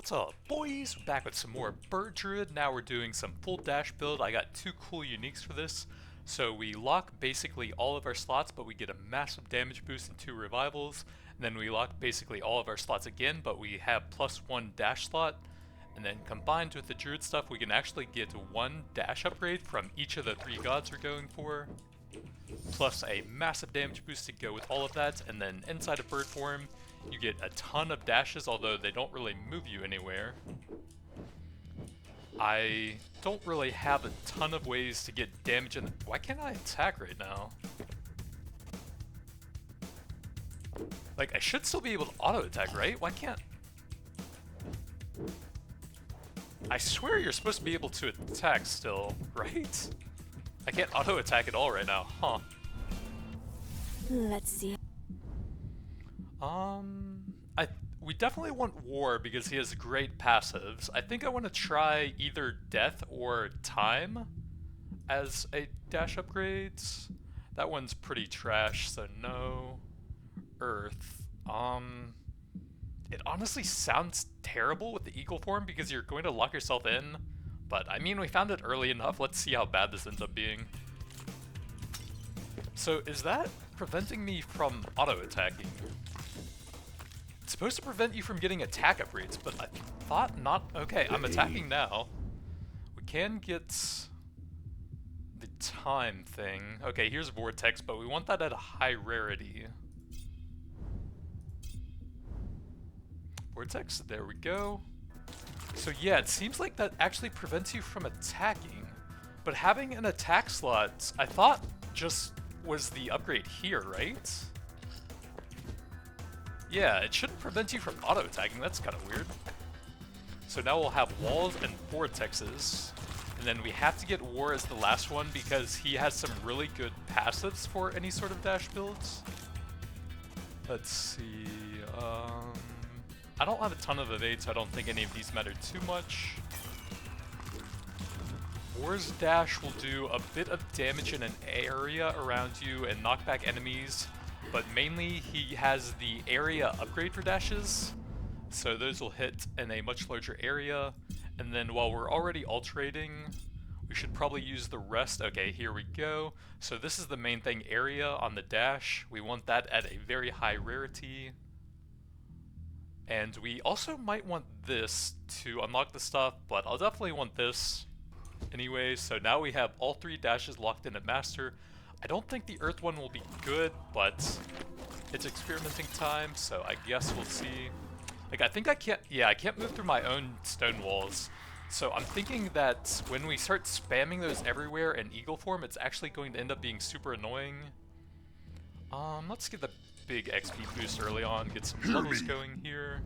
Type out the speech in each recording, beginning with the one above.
What's up, boys? We're back with some more Bird Druid. Now we're doing some full dash build. I got two cool uniques for this. So we lock basically all of our slots, but we get a massive damage boost and 2 revivals. And then we lock basically all of our slots again, but we have +1 dash slot. And then combined with the Druid stuff, we can actually get 1 dash upgrade from each of the 3 gods we're going for. Plus a massive damage boost to go with all of that. And then inside of bird form, you get a ton of dashes, although they don't really move you anywhere. I don't really have a ton of ways to get damage in. Why can't I attack right now? Like, I should still be able to auto attack, right? Why can't... I swear you're supposed to be able to attack still, right? I can't auto attack at all right now, huh? Let's see. We definitely want War because he has great passives. I think I want to try either Death or Time as a dash upgrades. That one's pretty trash, so no. Earth. It honestly sounds terrible with the eagle form because you're going to lock yourself in. But I mean, we found it early enough. Let's see how bad this ends up being. So is that preventing me from auto attacking? It's supposed to prevent you from getting attack upgrades, but I thought not. Okay, I'm attacking now. We can get the time thing. Okay, here's Vortex, but we want that at a high rarity. Vortex, there we go. So yeah, it seems like that actually prevents you from attacking. But having an attack slot, I thought just was the upgrade here, right? Yeah, it shouldn't prevent you from auto-attacking, that's kind of weird. So now we'll have walls and vortexes. And then we have to get War as the last one because he has some really good passives for any sort of dash builds. Let's see, I don't have a ton of evade, so I don't think any of these matter too much. War's dash will do a bit of damage in an area around you and knock back enemies, but mainly he has the area upgrade for dashes, so those will hit in a much larger area. And then while we're already alterating, we should probably use the rest. Okay, here we go. So this is the main thing, area on the dash. We want that at a very high rarity. And we also might want this to unlock the stuff, but I'll definitely want this anyway. So now we have all 3 dashes locked in at master. I don't think the earth one will be good, but it's experimenting time, so I guess we'll see. Like, I think I can't, yeah, I can't move through my own stone walls. So I'm thinking that when we start spamming those everywhere in eagle form, it's actually going to end up being super annoying. Let's get the big XP boost early on, get some levels going here.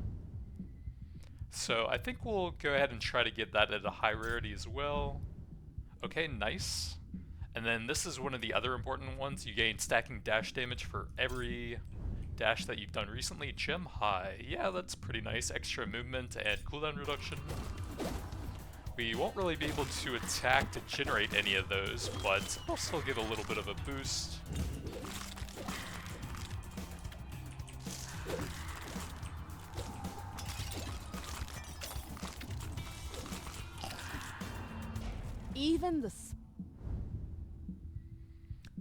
So I think we'll go ahead and try to get that at a high rarity as well. Okay, nice. And then this is one of the other important ones. You gain stacking dash damage for every dash that you've done recently. Gem high. Yeah, that's pretty nice. Extra movement and cooldown reduction. We won't really be able to attack to generate any of those, but I'll still get a little bit of a boost. Even the...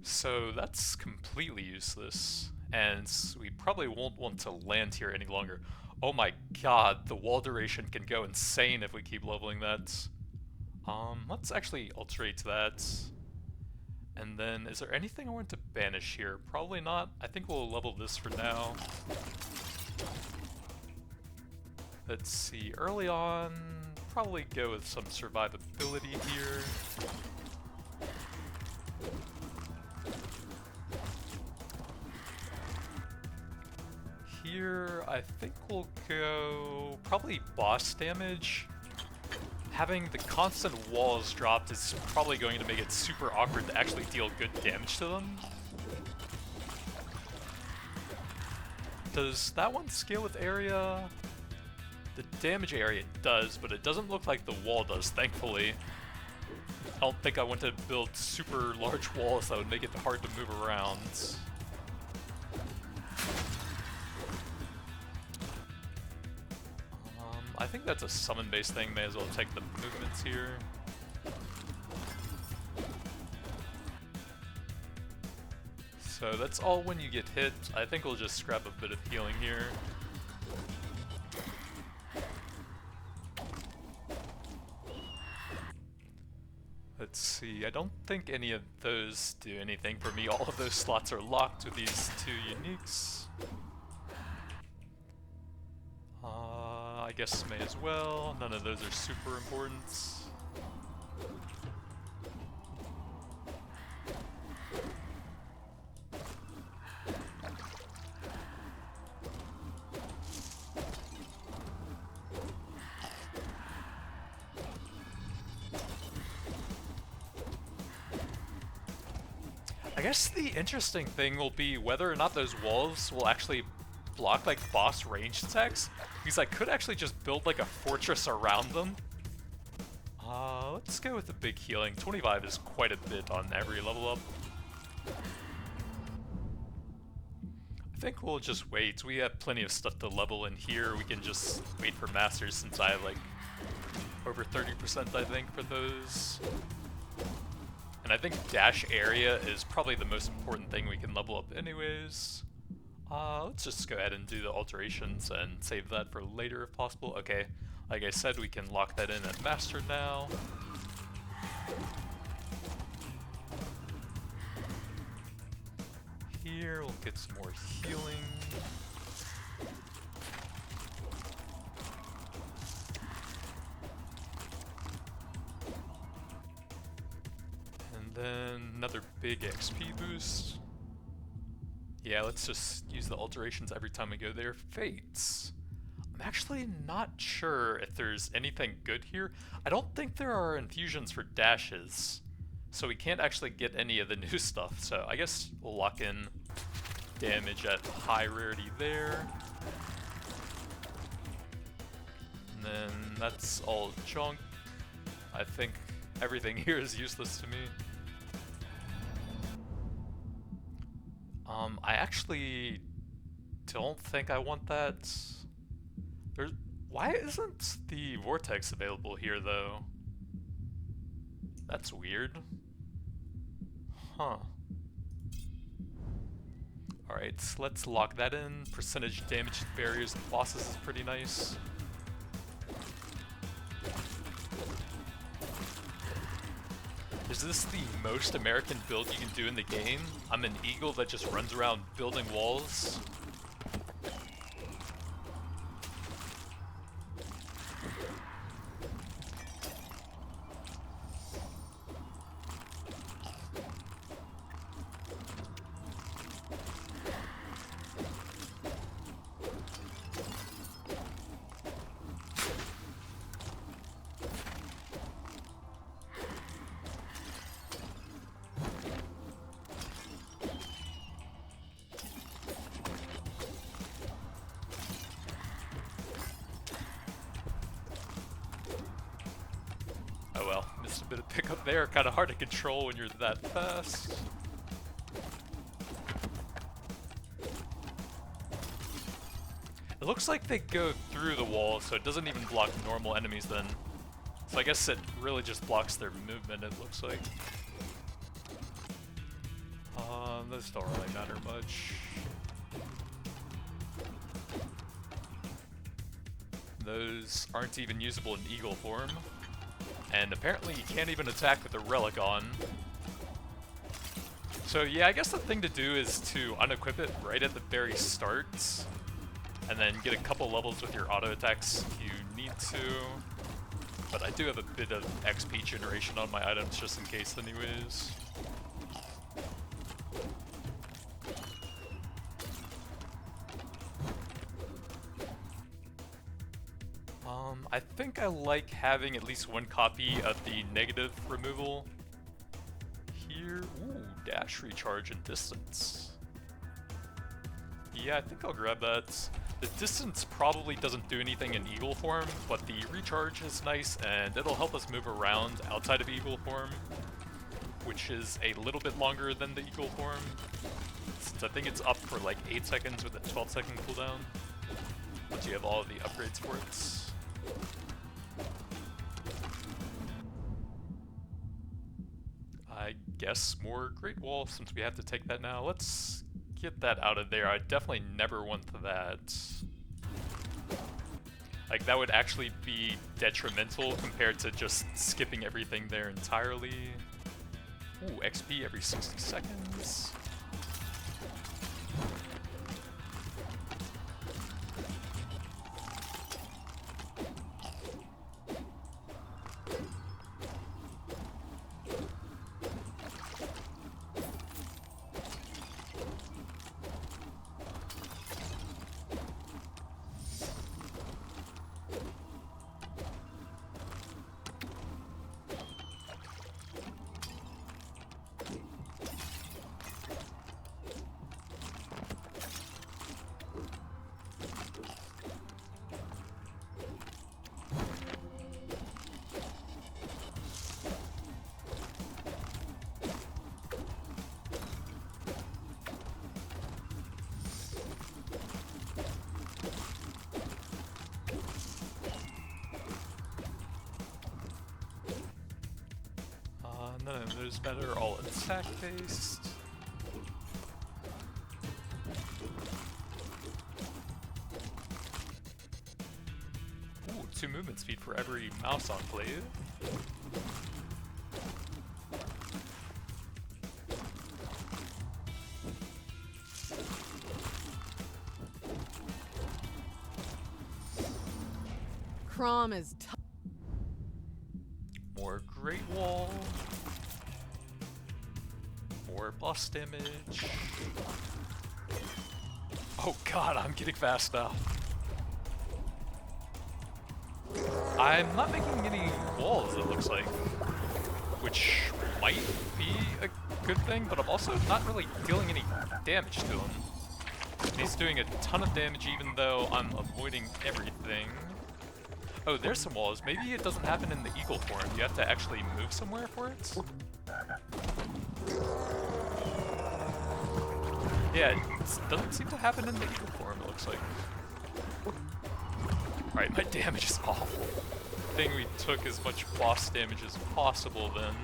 So that's completely useless, and we probably won't want to land here any longer. Oh my god, the wall duration can go insane if we keep leveling that. Let's actually alterate that. And then, is there anything I want to banish here? Probably not. I think we'll level this for now. Let's see, early on, probably go with some survivability here. Here, I think we'll go probably boss damage. Having the constant walls dropped is probably going to make it super awkward to actually deal good damage to them. Does that one scale with area? The damage area does, but it doesn't look like the wall does, thankfully. I don't think I want to build super large walls that would make it hard to move around. I think that's a summon-based thing. May as well take the movements here. So that's all when you get hit. I think we'll just grab a bit of healing here. Let's see, I don't think any of those do anything for me. All of those slots are locked with these two uniques. I guess may as well. None of those are super important. I guess the interesting thing will be whether or not those walls will actually block like boss ranged attacks, because I could actually just build like a fortress around them. Let's go with the big healing. 25 is quite a bit on every level up. I think we'll just wait. We have plenty of stuff to level in here. We can just wait for masters since I have like over 30% I think for those. And I think dash area is probably the most important thing we can level up anyways. Let's just go ahead and do the alterations and save that for later if possible. Okay, like I said, we can lock that in at master now. Here, we'll get some more healing. And then another big XP boost. Yeah, let's just use the alterations every time we go there. Fates. I'm actually not sure if there's anything good here. I don't think there are infusions for dashes, so we can't actually get any of the new stuff. So I guess we'll lock in damage at high rarity there. And then that's all junk. I think everything here is useless to me. I actually don't think I want that. Why isn't the vortex available here though? That's weird. Huh. Alright, so let's lock that in. Percentage damage to barriers and bosses is pretty nice. Is this the most American build you can do in the game? I'm an eagle that just runs around building walls. Oh well, missed a bit of pickup there. Kind of hard to control when you're that fast. It looks like they go through the wall, so it doesn't even block normal enemies then. So I guess it really just blocks their movement, it looks like. Those don't really matter much. Those aren't even usable in eagle form. And apparently you can't even attack with the relic on. So yeah, I guess the thing to do is to unequip it right at the very start, and then get a couple levels with your auto attacks if you need to. But I do have a bit of XP generation on my items just in case anyways. I think I like having at least one copy of the negative removal here. Ooh, dash recharge and distance. Yeah, I think I'll grab that. The distance probably doesn't do anything in eagle form, but the recharge is nice and it'll help us move around outside of eagle form, which is a little bit longer than the eagle form, since I think it's up for like 8 seconds with a 12-second cooldown once you have all of the upgrades for it. guess more Great Wall since we have to take that now. Let's get that out of there. I definitely never want that. Like, that would actually be detrimental compared to just skipping everything there entirely. Ooh, XP every 60 seconds. None of those better, all attack based. Ooh, 2 movement speed for every mouse enclave. Crom is More Great Wall. More boss damage. Oh god, I'm getting fast now. I'm not making any walls, it looks like. Which might be a good thing, but I'm also not really dealing any damage to him. And he's doing a ton of damage even though I'm avoiding everything. Oh, there's some walls. Maybe it doesn't happen in the eagle form. You have to actually move somewhere for it? Yeah, it doesn't seem to happen in the eagle form, it looks like. Alright, my damage is awful. I think we took as much boss damage as possible then.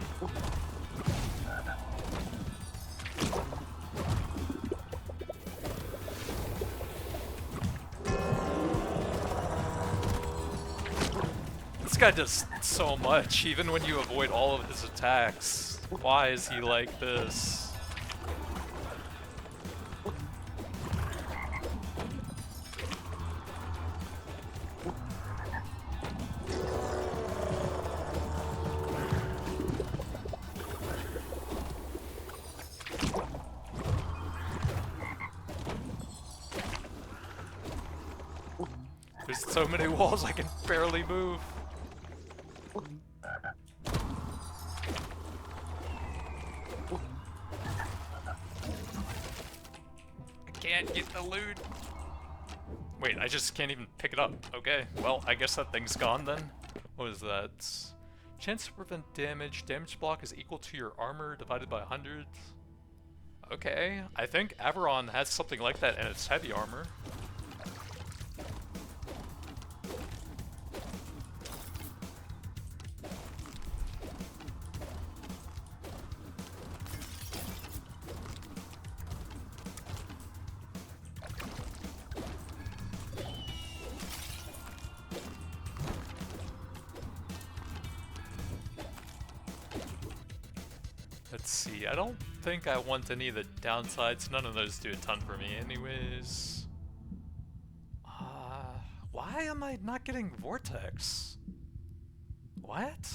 This guy does so much, even when you avoid all of his attacks. Why is he like this? There's so many walls I can barely move. I can't get the loot. Wait, I just can't even pick it up. Okay, well, I guess that thing's gone then. What is that? Chance to prevent damage. Damage block is equal to your armor divided by 100. Okay, I think Averon has something like that in its heavy armor. Let's see, I don't think I want any of the downsides. None of those do a ton for me anyways. Why am I not getting Vortex? What?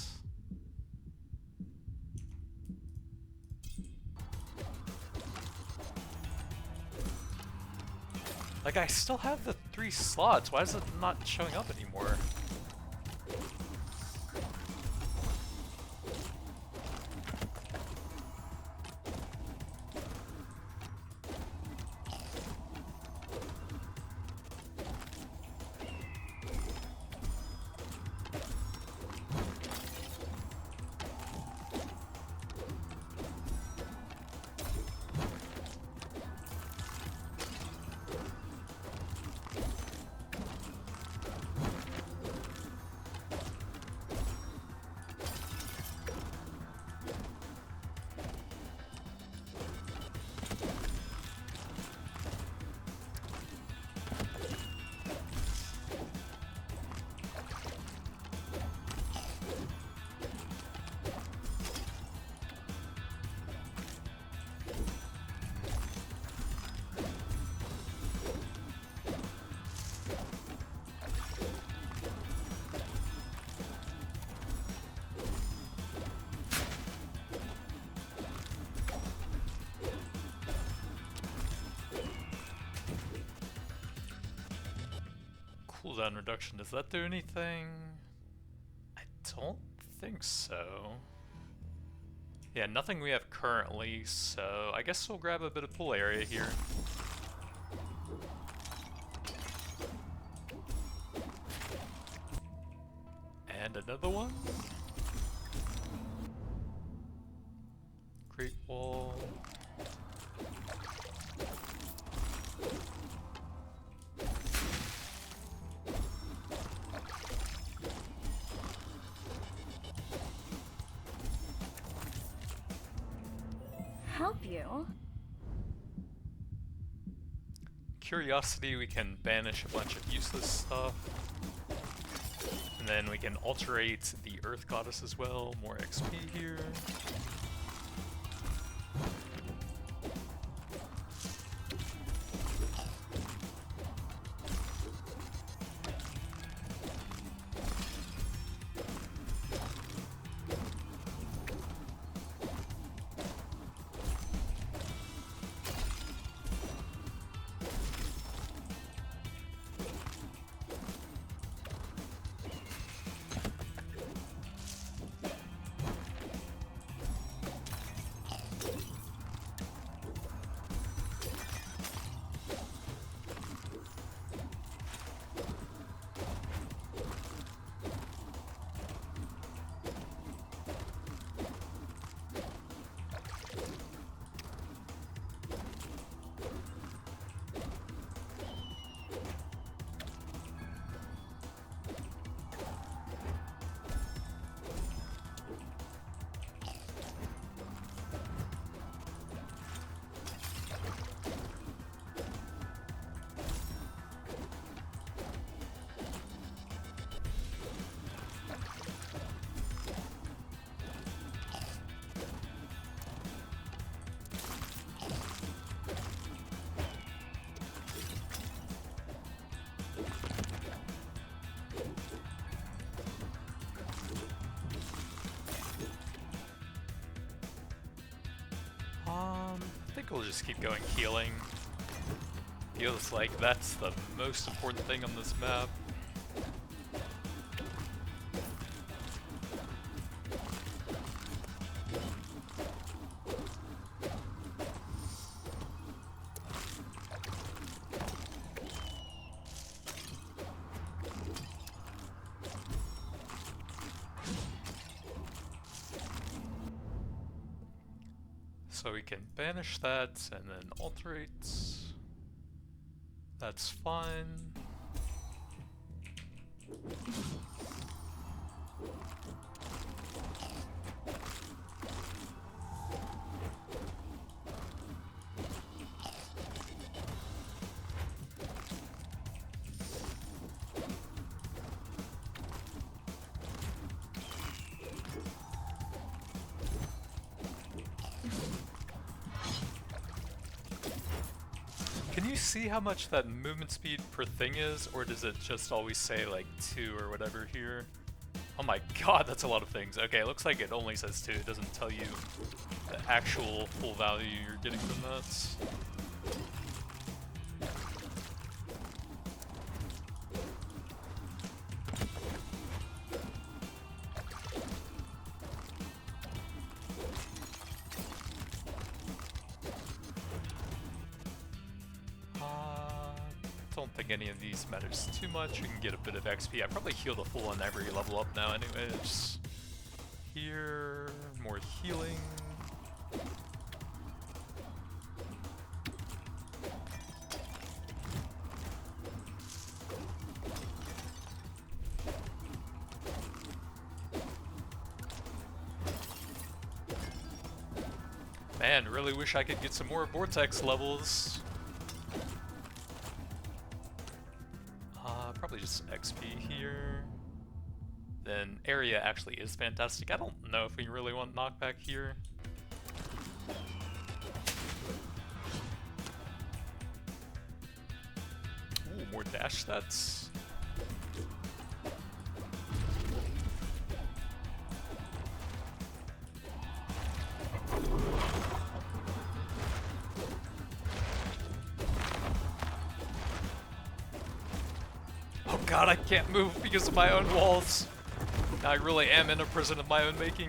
Like, I still have the 3 slots. Why is it not showing up anymore? cooldown reduction, does that do anything? I don't think so. Yeah, nothing we have currently, so I guess we'll grab a bit of pool area here. And another one. Great wall. Help you? Curiosity, we can banish a bunch of useless stuff. And then we can alterate the Earth Goddess as well. More XP here. I think we'll just keep going healing. Feels like that's the most important thing on this map. So we can banish that and then alterate. That's fine. Can you see how much that movement speed per thing is, or does it just always say like 2 or whatever here? Oh my god, that's a lot of things. Okay, it looks like it only says 2, it doesn't tell you the actual full value you're getting from that. Don't think any of these matters too much. We can get a bit of XP. I probably heal the full on every level up now anyways. Here, more healing. Man, really wish I could get some more vortex levels. Probably just XP here. Then area actually is fantastic. I don't know if we really want knockback here. Ooh, more dash stats. god, I can't move because of my own walls. Now I really am in a prison of my own making.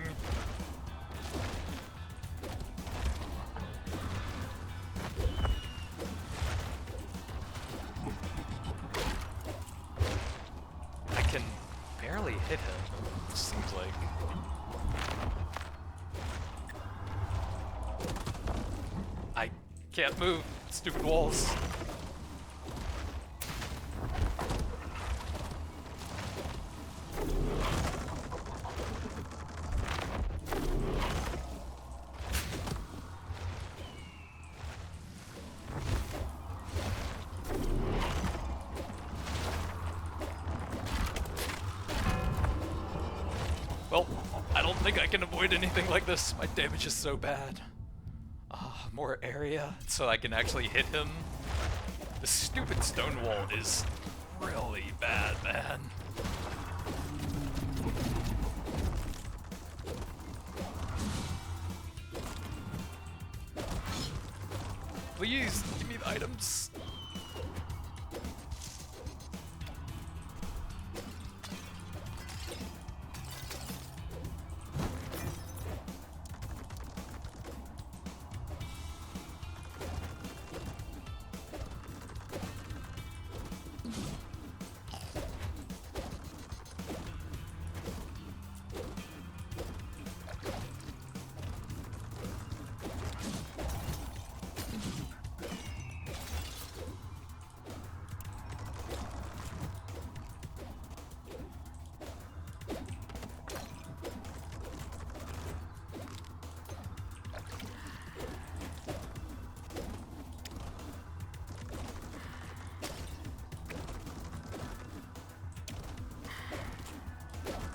I can barely hit him, it seems like. I can't move, stupid walls. Well, I don't think I can avoid anything like this. My damage is so bad. More area so I can actually hit him. This stupid stone wall is really bad, man. Please, give me the items.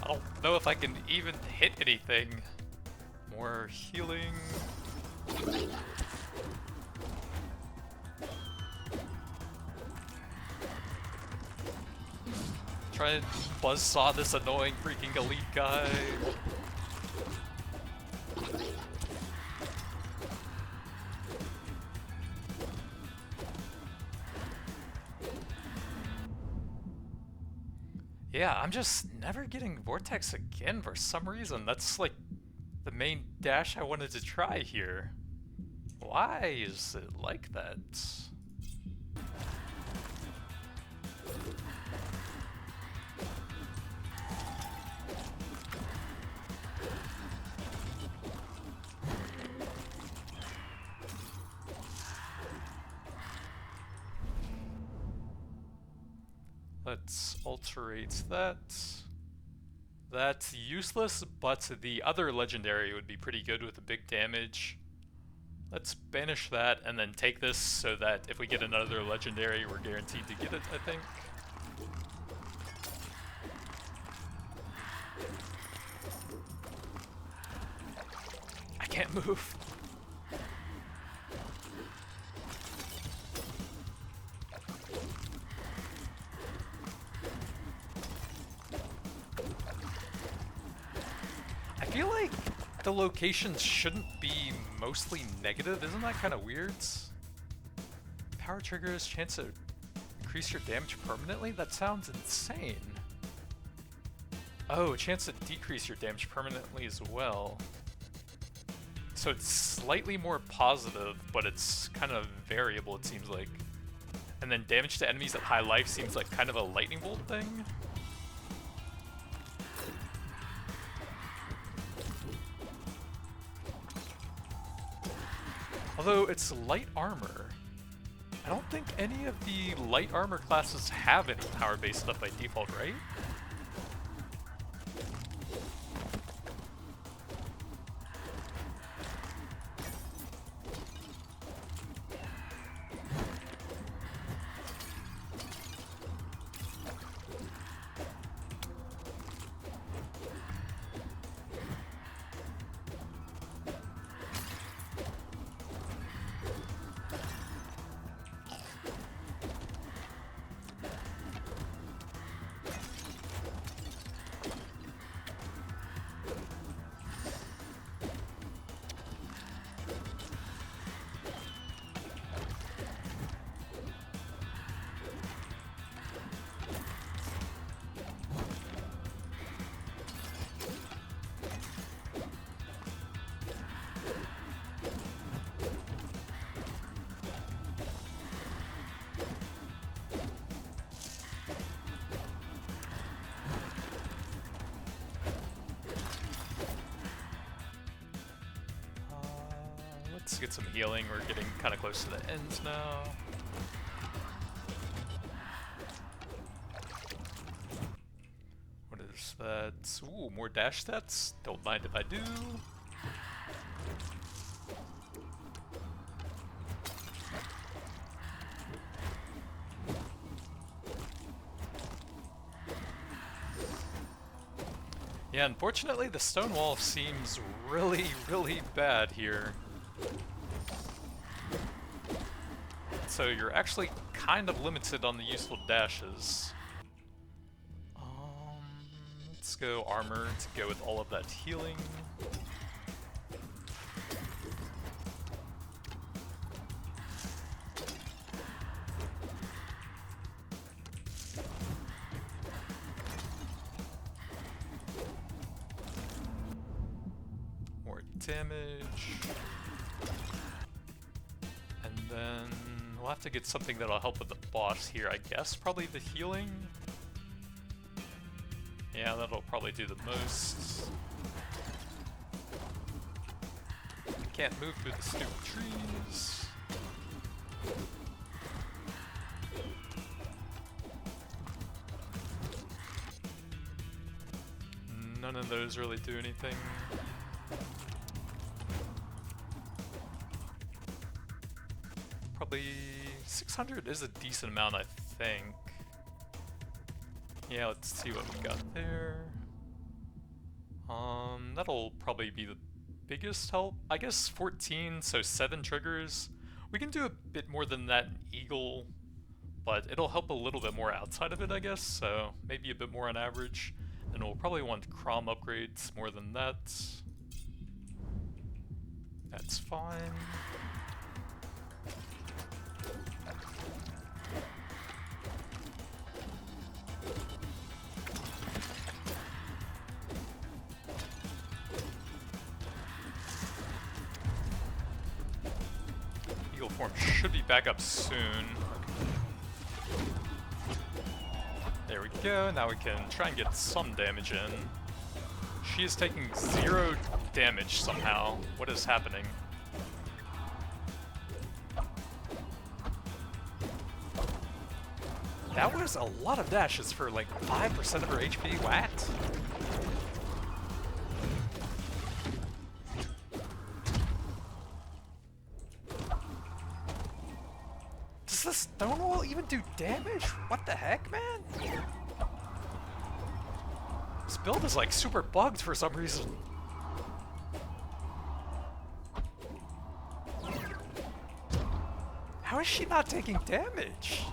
I don't know if I can even hit anything. More healing. Try and buzzsaw this annoying freaking elite guy. Yeah, I'm just never getting Vortex again for some reason. That's like the main dash I wanted to try here. Why is it like that? Let's alterate that. That's useless, but the other legendary would be pretty good with the big damage. Let's banish that and then take this so that if we get another legendary, we're guaranteed to get it, I think. I can't move. I feel like the locations shouldn't be mostly negative. Isn't that kind of weird? Power triggers, chance to increase your damage permanently? That sounds insane. Oh, chance to decrease your damage permanently as well. So it's slightly more positive, but it's kind of variable, it seems like. And then damage to enemies at high life seems like kind of a lightning bolt thing. Although it's light armor. I don't think any of the light armor classes have any power-based stuff by default, right? Let's get some healing. We're getting kind of close to the end now. What is that? Ooh, more dash stats. Don't mind if I do. Yeah, unfortunately the stone wall seems really, really bad here. So you're actually kind of limited on the useful dashes. Let's go armor to go with all of that healing. More damage. And then we'll have to get something that'll help with the boss here, I guess. Probably the healing. Yeah, that'll probably do the most. Can't move through the stupid trees. None of those really do anything. Probably 600 is a decent amount, I think. Yeah, let's see what we got there. That'll probably be the biggest help. I guess 14, so 7 triggers. We can do a bit more than that in Eagle, but it'll help a little bit more outside of it, I guess, so maybe a bit more on average. And we'll probably want Crom upgrades more than that. That's fine. Eagle form should be back up soon. There we go, now we can try and get some damage in. She is taking 0 damage somehow. What is happening? That was a lot of dashes for like 5% of her HP. What? Does the stone wall even do damage? What the heck, man? This build is like super bugged for some reason. How is she not taking damage?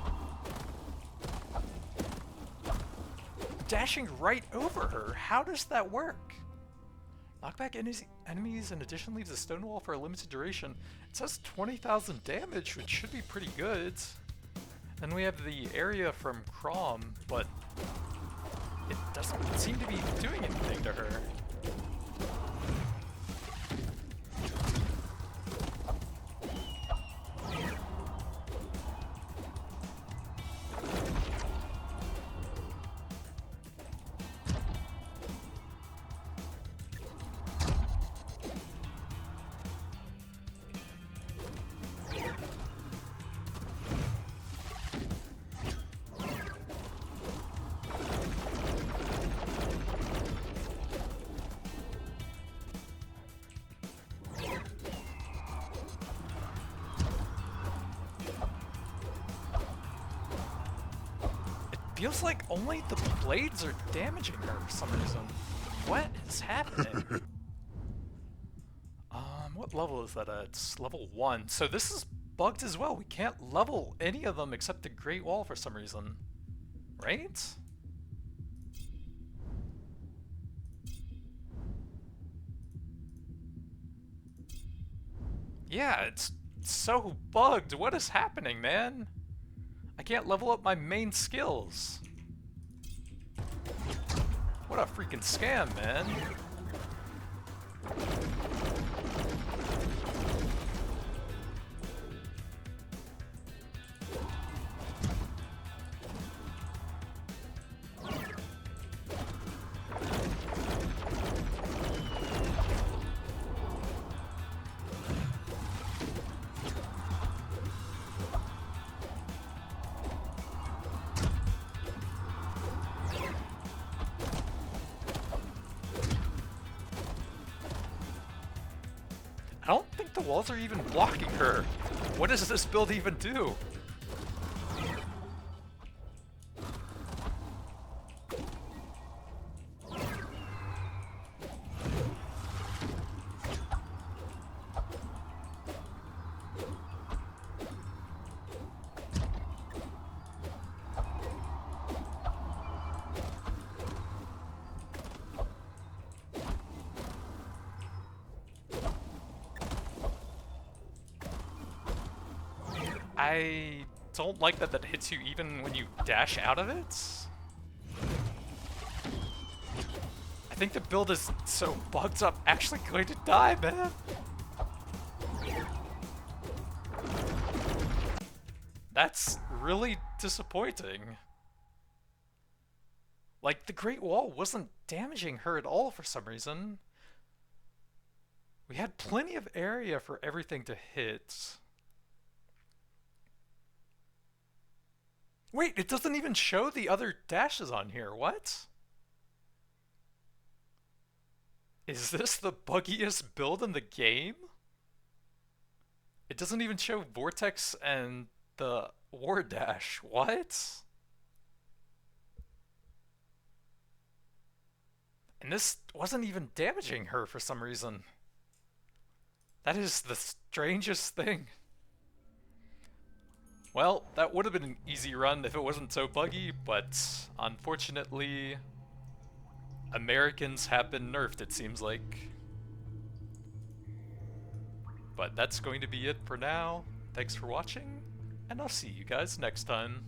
Dashing right over her. How does that work? Knock back enemies in addition leaves a stone wall for a limited duration. It says 20,000 damage, which should be pretty good. Then we have the area from Crom, but it doesn't seem to be doing anything to her. Feels like only the blades are damaging her for some reason. What is happening? What level is that at? It's level 1. So this is bugged as well. We can't level any of them except the Great Wall for some reason. Right? Yeah, it's so bugged. What is happening, man? I can't level up my main skills. What a freaking scam, man. don't think the walls are even blocking her. What does this build even do? I don't like that hits you even when you dash out of it. I think the build is so bugged up, actually going to die, man. That's really disappointing. Like, the Great Wall wasn't damaging her at all for some reason. We had plenty of area for everything to hit. Wait, it doesn't even show the other dashes on here. What? Is this the buggiest build in the game? It doesn't even show Vortex and the War Dash. What? And this wasn't even damaging her for some reason. That is the strangest thing. Well, that would have been an easy run if it wasn't so buggy, but unfortunately, Americans have been nerfed, it seems like. But that's going to be it for now. Thanks for watching, and I'll see you guys next time.